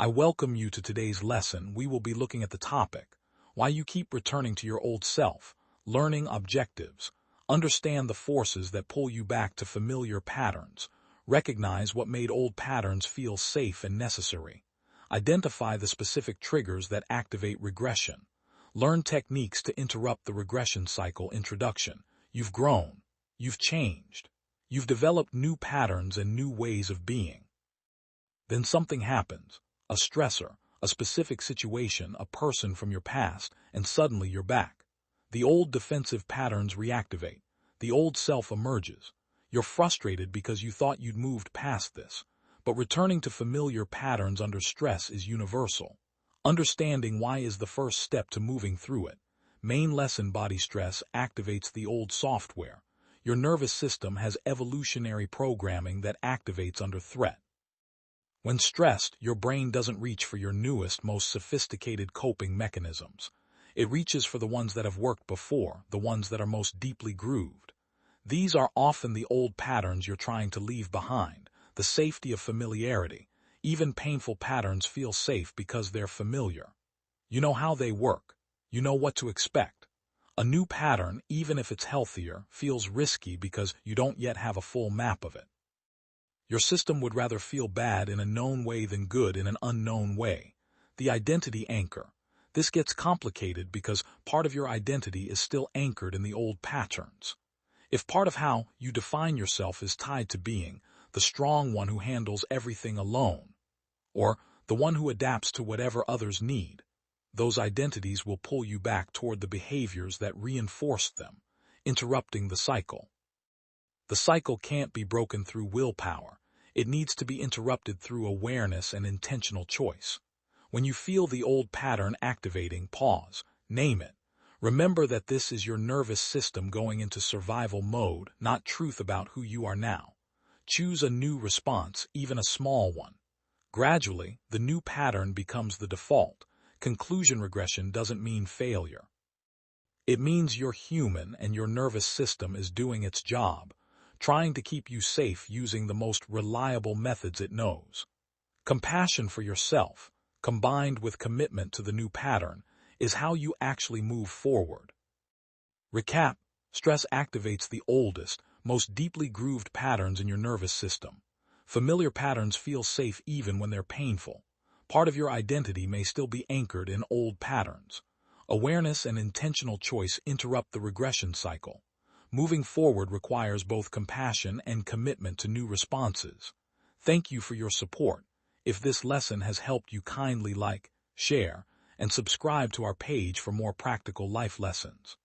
I welcome you to today's lesson. We will be looking at the topic, why you keep returning to your old self, learning objectives, understand the forces that pull you back to familiar patterns, recognize what made old patterns feel safe and necessary, identify the specific triggers that activate regression, learn techniques to interrupt the regression cycle. Introduction. You've grown, you've changed, you've developed new patterns and new ways of being. Then something happens. A stressor, a specific situation, a person from your past, and suddenly you're back. The old defensive patterns reactivate. The old self emerges. You're frustrated because you thought you'd moved past this, but returning to familiar patterns under stress is universal. Understanding why is the first step to moving through it. Main lesson: body stress activates the old software. Your nervous system has evolutionary programming that activates under threat. When stressed, your brain doesn't reach for your newest, most sophisticated coping mechanisms. It reaches for the ones that have worked before, the ones that are most deeply grooved. These are often the old patterns you're trying to leave behind, the safety of familiarity. Even painful patterns feel safe because they're familiar. You know how they work. You know what to expect. A new pattern, even if it's healthier, feels risky because you don't yet have a full map of it. Your system would rather feel bad in a known way than good in an unknown way. The identity anchor. This gets complicated because part of your identity is still anchored in the old patterns. If part of how you define yourself is tied to being the strong one who handles everything alone, or the one who adapts to whatever others need, those identities will pull you back toward the behaviors that reinforced them, interrupting the cycle. The cycle can't be broken through willpower. It needs to be interrupted through awareness and intentional choice. When you feel the old pattern activating, pause, name it. Remember that this is your nervous system going into survival mode, not truth about who you are now. Choose a new response, even a small one. Gradually, the new pattern becomes the default. Conclusion: regression doesn't mean failure. It means you're human and your nervous system is doing its job, trying to keep you safe using the most reliable methods it knows. Compassion for yourself, combined with commitment to the new pattern, is how you actually move forward. Recap: stress activates the oldest, most deeply grooved patterns in your nervous system. Familiar patterns feel safe even when they're painful. Part of your identity may still be anchored in old patterns. Awareness and intentional choice interrupt the regression cycle. Moving forward requires both compassion and commitment to new responses. Thank you for your support. If this lesson has helped you, kindly like, share, and subscribe to our page for more practical life lessons.